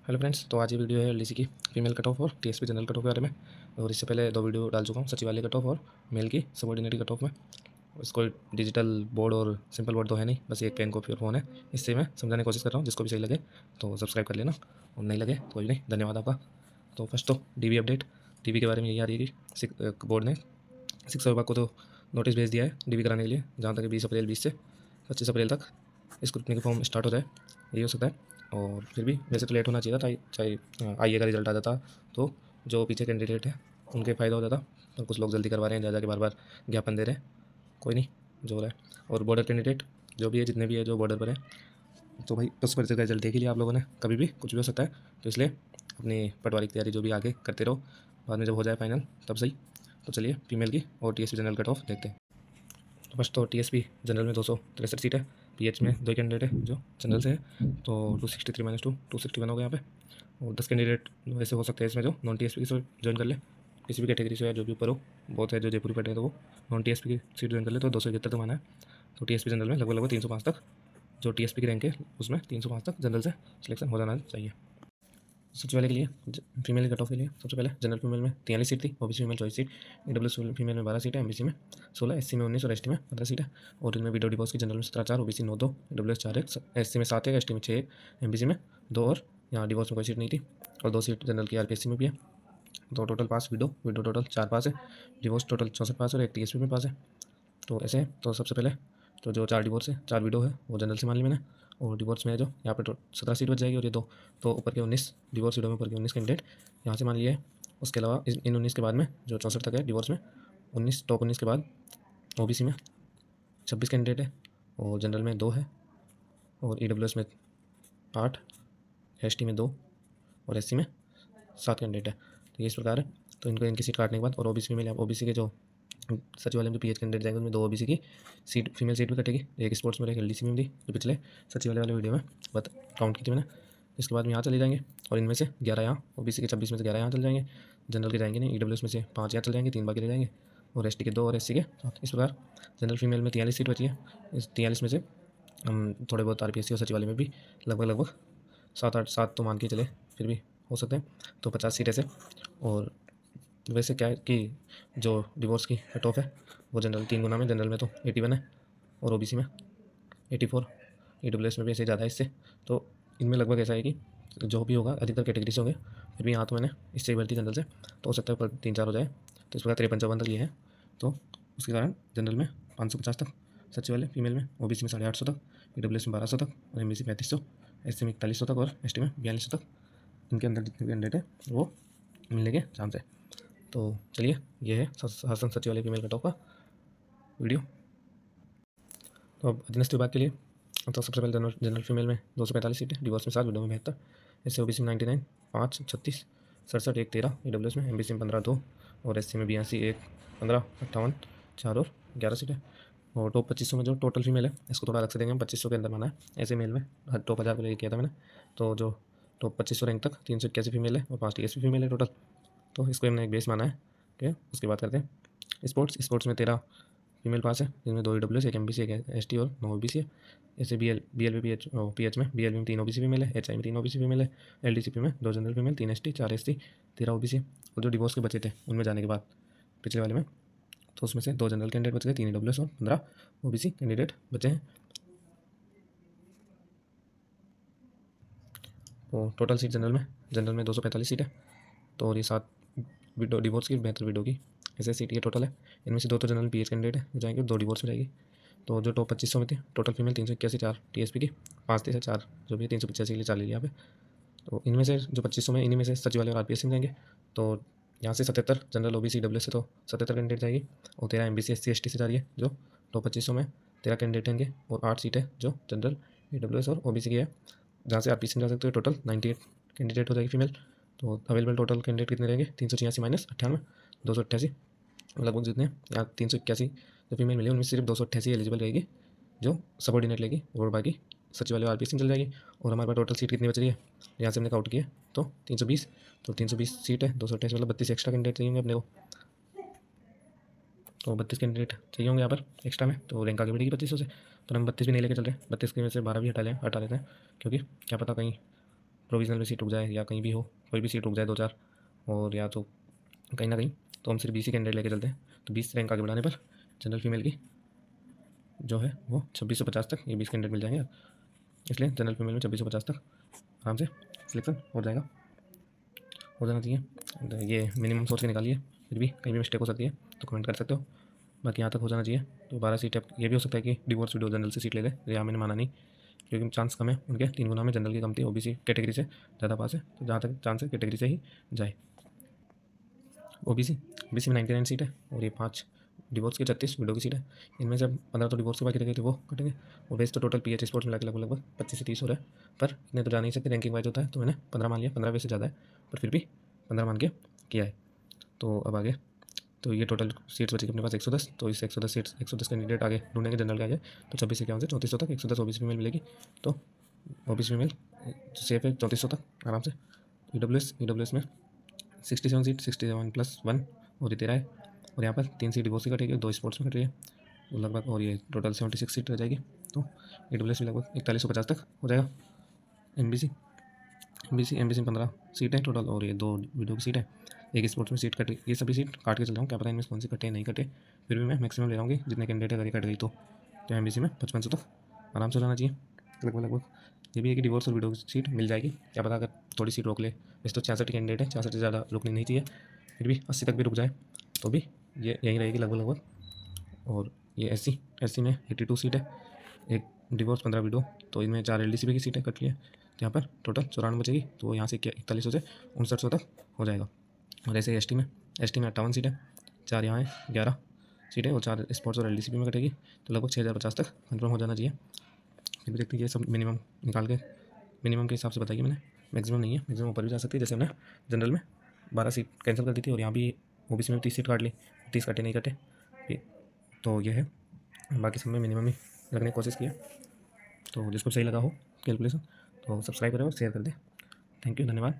Hello friends, तो आज ये वीडियो है एलडीसी की फीमेल कट ऑफ और टीएसपी जनरल कट ऑफ के बारे में। और इससे पहले दो वीडियो डाल चुका हूँ, सचिवालय कट ऑफ और मेल की सबऑर्डिनेट कट ऑफ में। इसको डिजिटल बोर्ड और सिंपल बोर्ड तो है नहीं, बस एक पेन कॉपी और फ़ोन है। इससे मैं समझाने की कोशिश कर रहा हूँ, जिसको भी सही लगे तो सब्सक्राइब कर लेना, और नहीं लगे तो कोई नहीं, धन्यवाद आपका। तो फर्स्ट तो डीबी अपडेट। डीबी के बारे में यही आ रही है कि बोर्ड ने शिक्षा विभाग को तो नोटिस भेज दिया है डीबी कराने के लिए, जहाँ तक 20 अप्रैल 20 से 25 अप्रैल तक स्क्रूटनी का फॉर्म स्टार्ट हो जाए, यही हो सकता है। और फिर भी वैसे तो लेट होना चाहिए था, चाहे आईए का रिजल्ट आ जाता तो जो पीछे कैंडिडेट है उनके फ़ायदा हो जाता, पर कुछ लोग जल्दी करवा रहे हैं, जा जाके बार बार ज्ञापन दे रहे हैं। कोई नहीं, जो हो रहा है। और बॉर्डर कैंडिडेट जो भी है, जितने भी है जो बॉर्डर पर है, तो भाई उस परिचय का रिजल्ट देख ही लिया आप लोगों ने, कभी भी कुछ भी हो सकता है। तो इसलिए अपनी पटवारी की तैयारी जो भी आगे करते रहो, बाद में जब हो जाए फाइनल तब सही। तो चलिए फीमेल की और टीएसपी जनरल कट ऑफ देखते हैं। तो फर्स्ट तो टीएसपी जनरल में 263 सीट है, पीएच में 2 कैंडिडेट है जो जनरल से है, तो 263 -2 261 हो गया यहाँ पे। और 10 कैंडिडेट वैसे हो सकते हैं इसमें जो नॉन टीएसपी की ज्वाइन कर ले, किसी भी कैटेगरी से है, जो भी ऊपर हो। बहुत है जो जयपुर बैठे हैं, तो वो नॉन टीएसपी की सीट ज्वाइन कर ले, तो 271 तक माना है। तो टीएसपी जनरल में लगभग 305 तक जो टीएसपी की रैंक है उसमें 305 तक जनरल से सिलेक्शन हो जाना चाहिए। सचिवालय के लिए फीमेल कट ऑफ के लिए सबसे पहले जनरल फीमेल में 43 सीट थी, OBC female 24 seat, EWS female में 12 सीट है, एमबीसी में 16, एससी में 19 और एसटी में 15 सीट है। और इनमें विडो डिवोर्स की जनरल में 17-4, ओबीसी 9-2, ईडब्ल्यूएस 4-1, एससी में 7-1, एसटी में 6-1, एमबीसी में 2, और यहाँ डिवोर्स में कोई सीट नहीं थी। और 2 सीट जनरल की आरपीएससी में भी है। तो टोटल पास विडो टोटल 4 पास है, डिवोर्स टोटल 64 पास है और एक टीएसपी में पास है। तो ऐसे है। तो सबसे पहले तो जो 4 डिवोर्स है, 4 विडो है, वो जनरल से मान ली मैंने। और डिवोर्स में जो यहाँ पे 17 सीट बच जाएगी, और ये 2 तो ऊपर के 19 डिवोर्स विडो में ऊपर के 19 कैंडिडेट यहाँ से मान लिए है। उसके अलावा इन 19 के बाद में जो 64 तक है डिवोर्स में, 19 टॉप 19 के बाद ओबीसी में 26 कैंडिडेट है, और जनरल में 2 है, और ईडब्ल्यूएस में 8, एसटी में 2 और एससी में 7 कैंडिडेट है। तो ये इस प्रकार है। तो इनको इनकी सीट काटने के बाद और ओबीसी में ओबीसी के जो सचिवालय में जो पीएच कैंडिडेट जाएंगे उनमें 2 ओबीसी की सीट फीमेल सीट भी कटेगी, एक स्पोर्ट्स में एक एलडीसी में भी, जो पिछले सचिवालय वाले वीडियो में बट काउंट की थी मैंने। इसके बाद में यहाँ चले जाएंगे, और इनमें से 11 यहाँ ओबीसी के 26 में से 11 यहाँ चल जाएंगे, जनरल के जाएंगे नहीं, ईडब्ल्यूएस में से 5 यहाँ चल जाएंगे, 3 बाकी रह जाएंगे, और एसटी के 2 और एससी के 7। इस प्रकार जनरल फीमेल में 43 सीट बची है। इस 43 में से हम थोड़े बहुत आरपीएससी और सचिवालय में भी लगभग 7 तो मान के चले, फिर भी हो सकते हैं, तो 50 सीट ऐसे। और वैसे क्या है कि जो डिवोर्स की कट ऑफ है वो जनरल 3 गुना में, जनरल में तो 81 है, और ओबीसी में 84, ईडब्ल्यूएस में भी ऐसे ज़्यादा है इससे। तो इनमें लगभग ऐसा है कि जो भी होगा अधिकतर कैटेगरी से होंगे, फिर भी यहाँ तो मैंने इससे भर्ती जनरल से, तो हो सकता है पर 3-4 हो जाए। तो इस प्रकार 53-54 तक ये है। तो उसके कारण जनरल में 550 तक, सचिवालय फीमेल में, ओबीसी में 850 तक, ईडब्ल्यूएस में 1200 तक, और एमबीसी 3500, एससी में 4100 तक, और एसटी में 4200 तक इनके अंदर जितने कैंडिडेट है वो मिलने के चांस है। तो चलिए, ये है शासन सचिवालय फीमेल कट ऑफ का वीडियो। तो अब अधीनस्थ विभाग के लिए तो सबसे पहले जनरल फीमेल में 245 सीटें, डिवोर्स में 7, विडो में 72, एससी ओबीसी में 99, 5, 36, 67, 1, 13, ईडब्ल्यूएस में, एमबीसी में 15, 2, और एससी में 82, 1, 15, 58, 4 और 11 सीटें। और टॉप 2500 में जो टोटल फीमेल है, इसको थोड़ा अलग से देंगे हम, 2500 के अंदर माना है। ऐसे मेल में टॉप 1000 को लेकर किया था मैंने। तो जो टॉप 2500 रैंक तक 381 फीमेल है और 5 टीएसपी फीमेल है टोटल। तो इसको हमने एक बेस माना है। ओके, उसकी बात करते हैं। स्पोर्ट्स में 13 फीमेल पास है, जिनमें 2 ईडब्ल्यूएस, एक एमबीसी, एक एसटी और 9 ओबीसी है। ऐसे बीएलबी पीएच में बीएलबी में 3 ओबीसी फीमेल है, एचआई में 3 ओबीसी फीमेल है, एलडीसीपी में 2 general female, 3 ST, 4 SC, 13 OBC. और जो डिवोर्स के बचे थे उनमें जाने के बाद पिछले वाले में, तो उसमें से 2 जनरल कैंडिडेट बच गए, 3 ईडब्ल्यूएस और 15 ओबीसी कैंडिडेट बचे हैं। तो टोटल सीट जनरल में 245 सीट है। तो और ये 7 विडो डिवोर्स की, 72 विडो की, ऐसे सीट ये टोटल है। इनमें से 2 तो जनरल पीएच कैंडिडेट है जाएंगे, 2 डिवोर्स में जाएगी। तो जो टॉप 2500 में थी टोटल फीमेल 381, 4 टीएसपी की, 5 थे 4 जो भी 385 के लिए 4 ले लिया यहाँ पे। तो इनमें से जो 2500 में, इन्हीं में से सचिवालय और आरपीएससी में जाएंगे। तो यहाँ से 77 जनरल ओबीसी डब्ल्यू से, तो 77 कैंडिडेट जाएगी, और 13 एमबीसी एससी एसटी से जा रही है जो टॉप 2500 में 13 कैंडिडेट होंगे, और 8 सीटें जो जनरल ईडब्ल्यूएस और ओबीसी की है, जहाँ से आरपीएससी में जा सकते हो। टोटल 98 कैंडिडेट हो जाएगी फीमेल। तो अवेलेबल टोटल कैंडिडेट कितने रहेंगे, 386 माइनस 98, 288 लगभग जितने, यहाँ 381 जो फीमेल मिली उनमें सिर्फ 288 एलिजिबल रहेगी जो सबऑर्डिनेट लेगी, और बाकी सचिवालय आरपीएससी में चल जाएगी। और हमारे पास टोटल सीट कितनी बच रही है, यहाँ से हमने काउंट किया तो 320। तो 320 सीट है, 228 मतलब 32 एक्स्ट्रा कैंडिडेट चाहिए होंगे अपने को। तो 32 कैंडिडेट चाहिए होंगे यहाँ पर एक्स्ट्रा में, तो रैंक आगे बढ़ेगी 2500 से। पर हम 32 भी नहीं लेके चल रहे, 32 के में से 12 भी हटा लेते हैं, क्योंकि क्या पता कहीं प्रोविजनल में सीट रुक जाए या कहीं भी हो, कोई भी सीट रुक जाए 2-4, और या तो कहीं ना कहीं, तो हम सिर्फ 20 ही कैंडिडेट लेके चलते हैं। तो 20 रैंक आगे बढ़ाने पर जनरल फीमेल की जो है वो 2650 तक ये 20 कैंडिडेट मिल जाएंगे, इसलिए जनरल फीमेल में 2650 तक आराम से सिलेक्शन हो जाएगा, हो जाना चाहिए। ये मिनिमम सोच के निकालिए, फिर भी कहीं भी मिस्टेक हो सकती है तो कमेंट कर सकते हो, बाकी यहाँ तक हो जाना चाहिए। तो 12 सीट है, ये भी हो सकता है कि डिवोर्स विडो जनरल से सीट ले ले, यहाँ मैंने माना नहीं क्योंकि चांस कम है उनके 3 गुना में जनरल की कम थी, ओबीसी कैटेगरी से ज़्यादा पास है, तो जहाँ तक चांस है कैटेगरी से ही जाए। ओबीसी ओबीसी में 99 सीट है और ये 5 डिवोर्स की 36 विडो की सीट है। इनमें से 15 तो डिवोर्स के बाकी रह गए थे वो कटेंगे, और वैसे तो टोटल पीएच स्पोर्ट्स मिला के लगभग 25 से 30 हो रहा है, पर इतने तो जा नहीं सकते, रैंकिंग वाइज होता है, तो मैंने 15 मान लिया, 15 वैसे ज़्यादा है पर फिर भी 15 मान के किया है। तो अब आगे, तो ये टोटल सीट्स बची अपने पास 110, तो इस 110 सीट्स 110 कैंडिडेट आगे ढूंढेंगे जनरल के आगे, तो 26 से 3400 तक 110 ओबीसी फीमेल मिलेगी, तो ओबीसी फीमेल सेफ है 3400 तक आराम से। ईडब्ल्यूएस में 67 सीट 67+1 और ये 13 है, और यहाँ पर 3 सीट डिवोर्स की कटेगी, 2 स्पोर्ट्स में कट रही है, तो लगभग, और ये टोटल 76 सीट रह जाएगी, तो ईडब्ल्यूएस में लगभग 4150 तक हो जाएगा। एमबीसी एमबीसी में 15 सीट है टोटल, और ये 2 वीडियो की सीट है, एक स्पोर्ट्स में सीट कटी, ये सभी सीट काट के चल रहा हूँ, क्या पता इनमें कौन सी कटे नहीं कटे, फिर भी मैं मैक्सिमम ले रहा हूँ जितने कैंडिडेट अगर ये कट गई तो एमबीसी में 5500 तक आराम से जाना चाहिए लगभग। ये भी है कि डिवोर्स और वीडियो की सीट मिल जाएगी, क्या पता अगर थोड़ी सीट रोक ले, वैसे तो 66 कैंडिडेट है, 66 से ज़्यादा रुकनी नहीं चाहिए, फिर भी 80 तक भी रुक जाए तो भी ये यहीं रहेगी लगभग। और ये एससी में 82 सीट है, एक डिवोर्स 15 वीडियो, तो इनमें 4 एलडीसीबी की सीटें कट ली है, यहाँ पर टोटल 94 बचेगी, तो यहाँ से 4100 से 5900 तक हो जाएगा। और ऐसे एसटी में 58 सीट है, 4 यहाँ है 11 सीटें और 4 स्पोर्ट्स और एलडीसीबी में कटेगी, तो लगभग 6050 तक कंफर्म हो जाना चाहिए। फिर भी देखते हैं, ये सब मिनिमम निकाल के मिनिमम के हिसाब से बताइए मैंने, मैक्सिमम नहीं है, मैक्सिमम ऊपर भी जा सकती है, जैसे हमने जनरल में 12 सीट कैंसिल कर दी थी, और यहाँ भी ओबीसी में 30 सीट काट ली, 30 कटे नहीं कटे, तो ये है, बाकी सब में मिनिमम ही रखने की कोशिश की है। तो जिसको सही लगा हो कैलकुलेशन तो सब्सक्राइब करें और शेयर कर दें। थैंक यू, धन्यवाद।